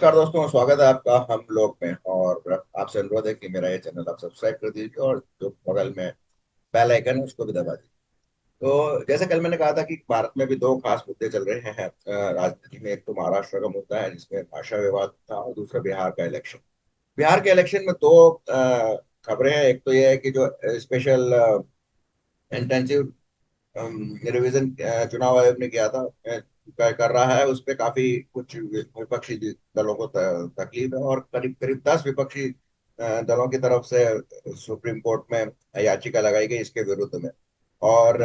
नमस्कार दोस्तों, स्वागत है आपका हम लोग में। और आपसे अनुरोध है कि मेरा ये चैनल आप सब्सक्राइब कर दीजिए और जो बगल में बेल आइकन है उसको भी दबा दीजिए। तो जैसे कल मैंने कहा था कि भारत में भी दो खास मुद्दे चल रहे हैं राजनीति में। एक तो महाराष्ट्र का मुद्दा है जिसमें भाषा विवाद था, और दूसरा बिहार का इलेक्शन। बिहार के इलेक्शन में दो खबरें हैं। एक तो ये है कि जो स्पेशल इंटेंसिव रिवीजन चुनाव आयोग ने किया था, कर रहा है, उस पे काफी कुछ विपक्षी दलों को तकलीफ है, और करीब करीब 10 विपक्षी दलों की तरफ से सुप्रीम कोर्ट में याचिका लगाई गई इसके विरुद्ध में। और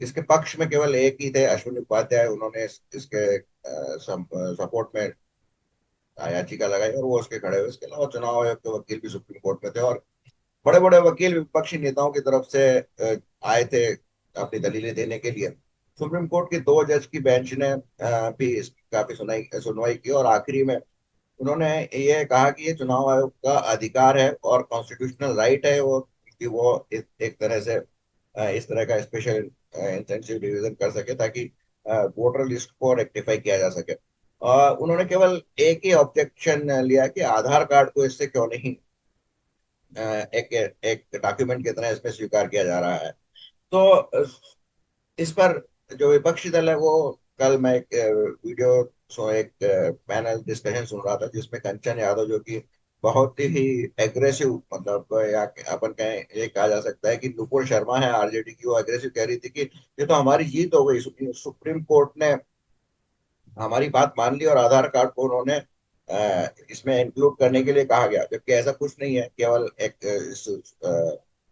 इसके पक्ष में केवल एक ही थे, अश्विनी उपाध्याय। उन्होंने इसके सपोर्ट में याचिका लगाई और वो उसके खड़े हुए। इसके अलावा चुनाव आयोग के वकील भी सुप्रीम कोर्ट में थे, और बड़े बड़े वकील विपक्षी नेताओं की तरफ से आए थे अपनी दलीलें देने के लिए। सुप्रीम कोर्ट की दो जज की बेंच ने भी काफी सुनवाई की, और आखिरी में उन्होंने ये कहा कि ये चुनाव आयोग का अधिकार है और कॉन्स्टिट्यूशनल राइट है वो, कि वो एक तरह से इस तरह का स्पेशल इंटेंसिव डिवीजन कर सके, ताकि वोटर लिस्ट को रेक्टिफाई किया जा सके। उन्होंने केवल एक ही ऑब्जेक्शन लिया कि आधार कार्ड को इससे क्यों नहीं एक एक डॉक्यूमेंट की तरह इसमें स्वीकार किया जा रहा है। तो इस पर जो विपक्षी दल है वो, कल मैं एक वीडियो एक पैनल डिस्कशन सुन रहा था जिसमें कंचन यादव, जो कि बहुत ही एग्रेसिव, मतलब या अपन कहें, ये कहा जा सकता है कि नुपुर शर्मा है आरजेडी की, वो एग्रेसिव कह रही थी कि ये तो हमारी जीत हो गई, सुप्रीम कोर्ट ने हमारी बात मान ली और आधार कार्ड को उन्होंने इसमें इंक्लूड करने के लिए कहा गया, जबकि ऐसा कुछ नहीं है। केवल एक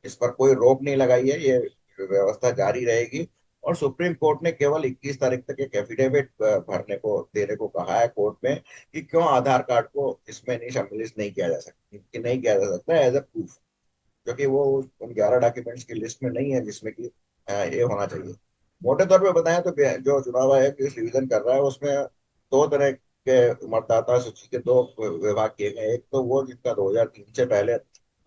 इस पर कोई रोक नहीं लगाई है, ये व्यवस्था जारी रहेगी। और सुप्रीम कोर्ट ने केवल 21 तारीख तक एक एफिडेविट भरने को देने को कहा है कोर्ट में, कि क्यों आधार कार्ड को इसमें नहीं सम्मिलित नहीं किया जा सकता, कि नहीं किया जा सकता एज ए प्रूफ, क्योंकि वो उन 11 डॉक्यूमेंट्स की लिस्ट में नहीं है जिसमें कि ये होना चाहिए। मोटे तौर पे बताएं तो जो चुनाव आयोग इस रिवीजन कर रहा है उसमें दो तरह के मतदाता सूची के दो विभाग किए गए। एक तो वो जिनका 2003 से पहले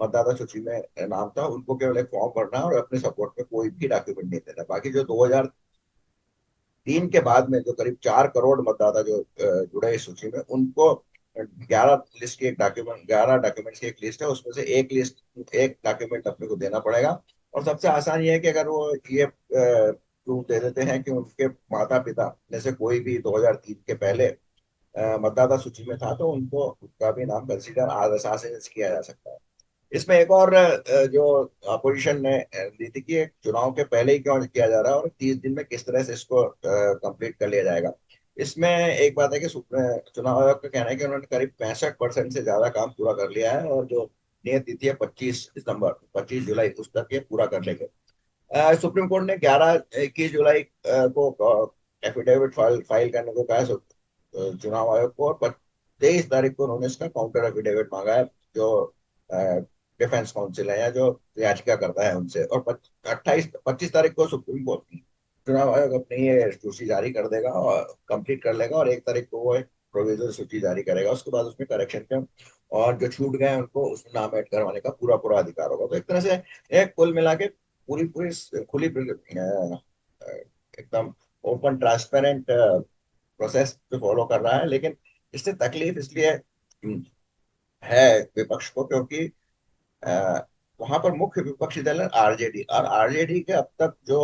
मतदाता सूची में नाम था, उनको केवल एक फॉर्म भरना है और अपने सपोर्ट में कोई भी डॉक्यूमेंट नहीं देना। बाकी जो 2003 के बाद में जो करीब 4 करोड़ मतदाता जो जुड़े इस सूची में, उनको 11 डॉक्यूमेंट्स की एक लिस्ट है, उसमें से एक डॉक्यूमेंट अपने को देना पड़ेगा। और सबसे आसान ये है कि अगर वो ये प्रूफ दे देते हैं कि उनके माता पिता में से कोई भी 2003 के पहले मतदाता सूची में था, तो उनको उनका भी नाम कंसीडर आसानी से किया जा सकता है। इसमें एक और जो अपोजिशन ने दी थी कि एक चुनाव के पहले ही क्यों किया जा रहा है और 30 दिन में किस तरह से इसको कंप्लीट कर लिया जाएगा। इसमें एक बात है कि चुनाव आयोग का कहना है कि उन्होंने करीब 65% से ज्यादा काम पूरा कर लिया है, और जो नियत तिथि है 25 दिसंबर, 25 जुलाई, उस तक ये पूरा कर लेंगे। सुप्रीम कोर्ट ने 21 जुलाई को एफिडेविट फाइल करने को कहा है चुनाव आयोग को, और 23 तारीख को उन्होंने इसका काउंटर एफिडेविट मांगा है, जो डिफेंस काउंसिल है या जो याचिका करता है उनसे। और 25 तारीख को सुप्रीम कोर्ट चुनाव आयोग अपनी ये सूची जारी कर देगा और कंप्लीट कर लेगा, और 1 तारीख को वो एक प्रोविजनल सूची जारी करेगा। उसके बाद उसमें करेक्शन के और जो छूट गए हैं उनको उसमें नाम ऐड करवाने का पूरा पूरा अधिकार होगा। तो एक तरह से एक कुल मिला के पूरी पूरी खुली एकदम ओपन ट्रांसपेरेंट प्रोसेस पे फॉलो कर रहा है। लेकिन इससे तकलीफ इसलिए है विपक्ष को, क्योंकि वहां पर मुख्य विपक्षी दल है आरजेडी, और आरजेडी के अब तक जो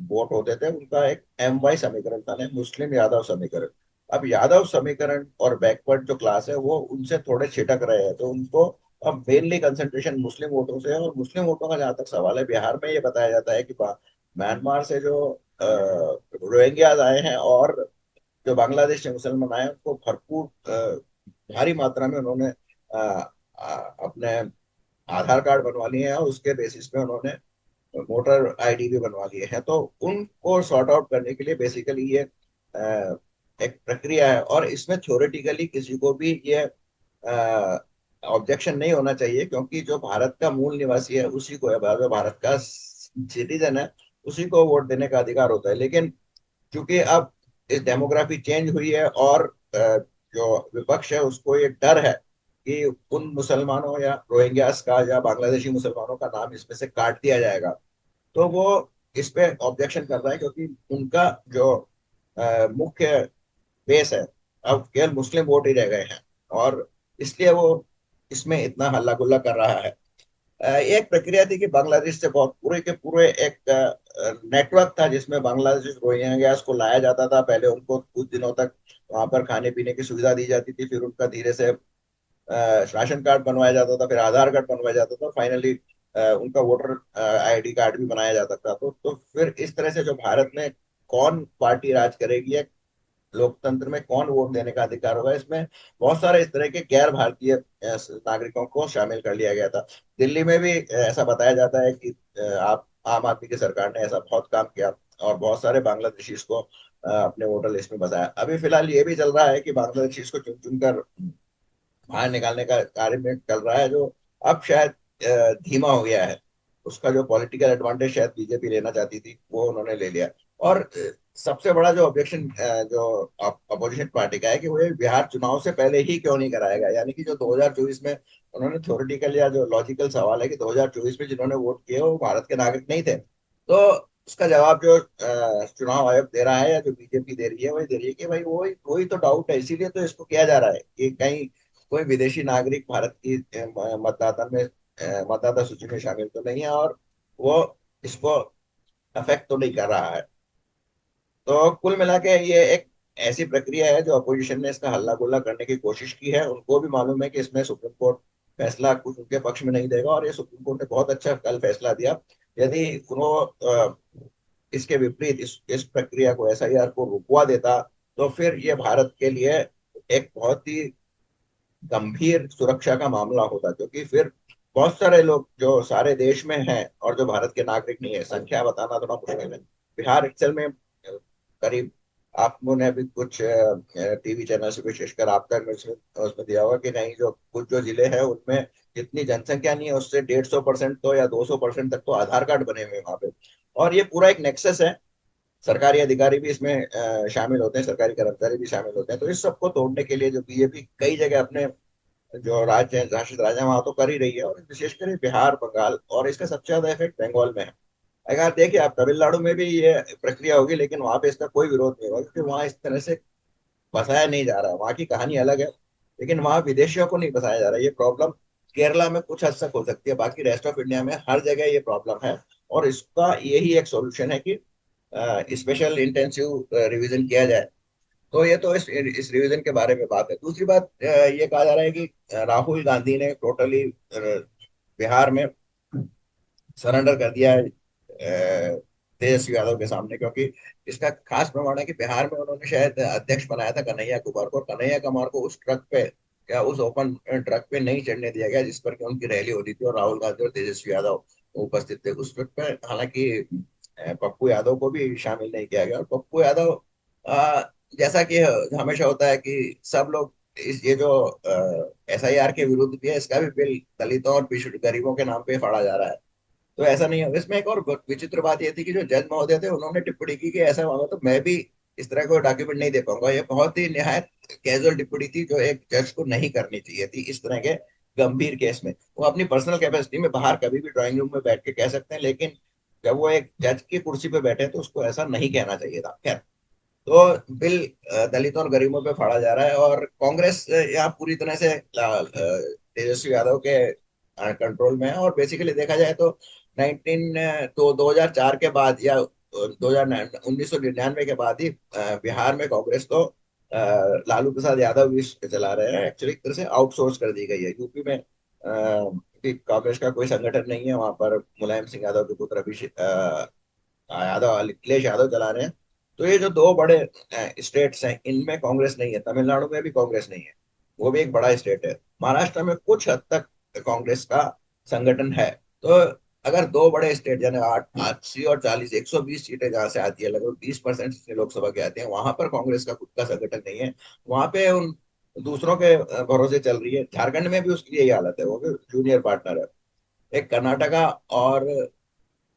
वोट होते थे उनका एक MY समीकरण था ना, मुस्लिम यादव समीकरण। अब यादव समीकरण और बैकवर्ड जो क्लास है वो उनसे थोड़े छिटक रहे हैं, तो उनको अब मेनली कंसंट्रेशन मुस्लिम वोटों से है। और मुस्लिम वोटों का जहां तक सवाल है, बिहार में ये बताया जाता है कि म्यांमार से जो रोहिंग्याज आए हैं और जो बांग्लादेश से मुसलमान आए हैं, उनको भरपूर भारी मात्रा में उन्होंने अपने आधार कार्ड बनवा लिए हैं, और उसके बेसिस पे उन्होंने वोटर आईडी भी बनवा लिए हैं। तो उनको सॉर्ट आउट करने के लिए बेसिकली ये एक प्रक्रिया है, और इसमें थ्योरेटिकली किसी को भी ये ऑब्जेक्शन नहीं होना चाहिए, क्योंकि जो भारत का मूल निवासी है उसी को, जो भारत का सिटीजन है उसी को वोट देने का अधिकार होता है। लेकिन चूंकि अब इस डेमोग्राफी चेंज हुई है, और जो विपक्ष है उसको ये डर है कि उन मुसलमानों या रोहिंग्यास का या बांग्लादेशी मुसलमानों का नाम इसमें से काट दिया जाएगा, तो वो इस पे ऑब्जेक्शन कर रहा है, क्योंकि उनका जो मुख्य बेस है अब केवल मुस्लिम वोट ही रह गए हैं, और इसलिए वो इसमें इतना हल्ला गुल्ला कर रहा है। ये एक प्रक्रिया थी कि बांग्लादेश से बहुत पूरे के पूरे एक नेटवर्क था जिसमें बांग्लादेश रोहिंग्यास को लाया जाता था। पहले उनको कुछ दिनों तक वहां पर खाने पीने की सुविधा दी जाती थी, फिर उनका धीरे से राशन कार्ड बनवाया जाता था, फिर आधार कार्ड बनवाया जाता था, फाइनली उनका वोटर आईडी कार्ड भी बनाया जाता था। तो फिर इस तरह से जो भारत में कौन पार्टी राज करेगी, लोकतंत्र में कौन वोट देने का अधिकार होगा, इसमें बहुत सारे इस तरह के गैर भारतीय नागरिकों को शामिल कर लिया गया था। दिल्ली में भी ऐसा बताया जाता है कि आप आम आदमी की सरकार ने ऐसा बहुत काम किया और बहुत सारे बांग्लादेशी को अपने वोटर लिस्ट में बसाया। अभी फिलहाल ये भी चल रहा है कि बांग्लादेशी को चुन चुन कर बाहर निकालने का कार्य में चल रहा है, जो अब शायद धीमा हो गया है। उसका जो पॉलिटिकल एडवांटेज शायद बीजेपी लेना चाहती थी वो उन्होंने ले लिया। और सबसे बड़ा जो ऑब्जेक्शन जो अपोजिशन पार्टी का है कि वो ये बिहार चुनाव से पहले ही क्यों नहीं कराया गया, यानी कि जो 2024 में उन्होंने थ्योरेटिकल या जो लॉजिकल सवाल है कि 2024 में जिन्होंने वोट किए वो भारत के नागरिक नहीं थे। तो उसका जवाब जो चुनाव आयोग दे रहा है या जो बीजेपी दे रही है वही दे रही है कि भाई वही वही तो डाउट है, इसीलिए तो इसको किया जा रहा है कि कहीं कोई विदेशी नागरिक भारत की मतदाता सूची में शामिल तो नहीं है, और वो इसको अफेक्ट तो नहीं कर रहा है। तो कुल मिला के ये एक ऐसी प्रक्रिया है जो अपोजिशन ने इसका हल्ला गुल्ला करने की कोशिश की है। उनको भी मालूम है कि इसमें सुप्रीम कोर्ट फैसला कुछ उनके पक्ष में नहीं देगा, और ये सुप्रीम कोर्ट ने बहुत अच्छा कल फैसला दिया। यदि उन्होंने इसके विपरीत इस प्रक्रिया को, एसआईआर को रुकवा देता, तो फिर ये भारत के लिए एक बहुत ही गंभीर सुरक्षा का मामला होता, क्योंकि फिर बहुत सारे लोग जो सारे देश में हैं और जो भारत के नागरिक नहीं है, संख्या बताना थोड़ा मुश्किल है। बिहार एक्चुअल में करीब, आपने भी कुछ टीवी चैनल से विशेषकर आपका में उसमें दिया होगा कि नहीं, जो कुछ जो जिले हैं उनमें जितनी जनसंख्या नहीं है उससे 150% तो या 200% तक तो आधार कार्ड बने हुए हैं वहां पे। और ये पूरा एक नेक्सस है, सरकारी अधिकारी भी इसमें शामिल होते हैं, सरकारी कर्मचारी भी शामिल होते हैं। तो इस सबको तोड़ने के लिए जो बीजेपी कई जगह अपने जो राज्य है, शासित राज्य है, वहां तो कर ही रही है, और विशेषकर ये बिहार, बंगाल, और इसका सबसे ज्यादा इफेक्ट बंगाल में है। अगर देखिए आप तमिलनाडु में भी ये प्रक्रिया होगी, लेकिन वहां पे इसका कोई विरोध नहीं होगा, क्योंकि वहां इस तरह से बसाया नहीं जा रहा है। वहां की कहानी अलग है, लेकिन वहां विदेशियों को नहीं बसाया जा रहा है। ये प्रॉब्लम केरला में कुछ हद तक हो सकती है, बाकी रेस्ट ऑफ इंडिया में हर जगह ये प्रॉब्लम है। और इसका यही एक सॉल्यूशन है कि स्पेशल इंटेंसिव रिवीजन किया जाए। तो ये तो इस रिवीजन के बारे में बात है। दूसरी बात, ये कहा जा रहा है कि राहुल गांधी ने टोटली बिहार में सरेंडर कर दिया है तेजस्वी यादव के सामने, क्योंकि इसका खास प्रमाण है कि बिहार में उन्होंने शायद अध्यक्ष बनाया था कन्हैया कुमार को, और कन्हैया कुमार को उस ट्रक पे या उस ओपन ट्रक पे नहीं चढ़ने दिया गया जिस पर कि उनकी रैली होती थी, और राहुल गांधी और तेजस्वी यादव उपस्थित थे उस ट्रक पे। हालांकि पप्पू यादव को भी शामिल नहीं किया गया। और पप्पू यादव, अ, जैसा कि हमेशा होता है कि सब लोग इस ये जो एसआईआर के विरुद्ध भी है, इसका भी बिल दलितों और पिछड़ गरीबों के नाम पे फाड़ा जा रहा है। तो ऐसा नहीं है। इसमें एक और विचित्र बात ये थी कि जो जज महोदय थे उन्होंने टिप्पणी की कि ऐसा मामला तो मैं भी इस तरह का डॉक्यूमेंट नहीं दे पाऊंगा। ये बहुत ही निहायत कैजुअल टिप्पणी थी, जो एक जज को नहीं करनी चाहिए थी इस तरह के गंभीर केस में। वो अपनी पर्सनल कैपेसिटी में बाहर कभी भी ड्राइंग रूम में बैठ के कह सकते हैं, लेकिन जब वो एक जज की कुर्सी पे बैठे तो उसको ऐसा नहीं कहना चाहिए था। खैर, तो बिल दलितों और गरीबों पे फाड़ा जा रहा है, और कांग्रेस यहाँ पूरी तरह से तेजस्वी यादव के कंट्रोल में है। और बेसिकली देखा जाए तो 2004 के बाद या 1999 के बाद ही बिहार में कांग्रेस को लालू प्रसाद यादव भी चला रहे हैं। एक्चुअली एक तरह से आउटसोर्स कर दी गई है। यूपी में भी कांग्रेस का कोई संगठन नहीं है, वहां पर मुलायम सिंह यादव के पुत्र अभिषेक यादव, अखिलेश यादव चला रहे हैं। तो ये जो दो बड़े स्टेट्स हैं इनमें कांग्रेस नहीं है। तमिलनाडु में भी कांग्रेस नहीं है, वो भी एक बड़ा स्टेट है। महाराष्ट्र में कुछ हद तक कांग्रेस का संगठन है। तो अगर दो बड़े स्टेट यानी 80 और 40, 120 सीटें जहां से आती है, लगभग 20% से लोकसभा के आते हैं, वहां पर कांग्रेस का खुद का संगठन नहीं है। वहां पे उन दूसरों के भरोसे चल रही है। झारखंड में भी उसकी यही हालत है, वो भी जूनियर पार्टनर है। एक कर्नाटका और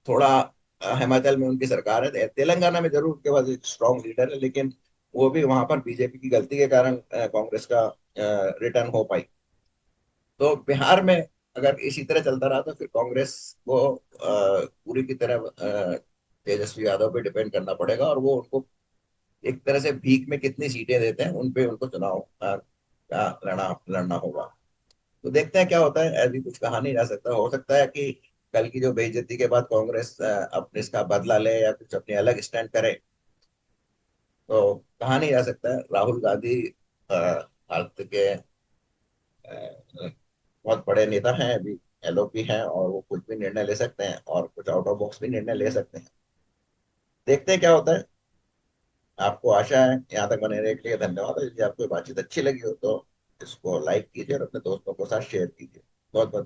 थोड़ा हिमाचल में उनकी सरकार है। तेलंगाना में जरूर उनके पास एक स्ट्रांग लीडर है, लेकिन वो भी वहां पर बीजेपी की गलती के कारण कांग्रेस का रिटर्न हो पाई। तो बिहार में अगर इसी तरह चलता रहा तो फिर कांग्रेस को पूरी की तरह तेजस्वी यादव पे डिपेंड करना पड़ेगा, और वो उनको एक तरह से भीख में कितनी सीटें देते हैं उन पे उनको चुनाव का लड़ना लड़ना होगा। तो देखते हैं क्या होता है। अभी कुछ कहा नहीं जा सकता, हो सकता है कि कल की जो बेइज्जती के बाद कांग्रेस अपने इसका बदला ले या कुछ अपने अलग स्टैंड करे। तो कहा नहीं जा सकता है। राहुल गांधी भारत के बहुत बड़े नेता हैं अभी, एलओपी हैं, और वो कुछ भी निर्णय ले सकते हैं और कुछ आउट ऑफ बॉक्स भी निर्णय ले सकते हैं। देखते हैं क्या होता है। आपको आशा है। यहाँ तक बने रहने के लिए धन्यवाद। यदि आपको ये बातचीत अच्छी लगी हो तो इसको लाइक कीजिए और अपने दोस्तों के साथ शेयर कीजिए। बहुत बहुत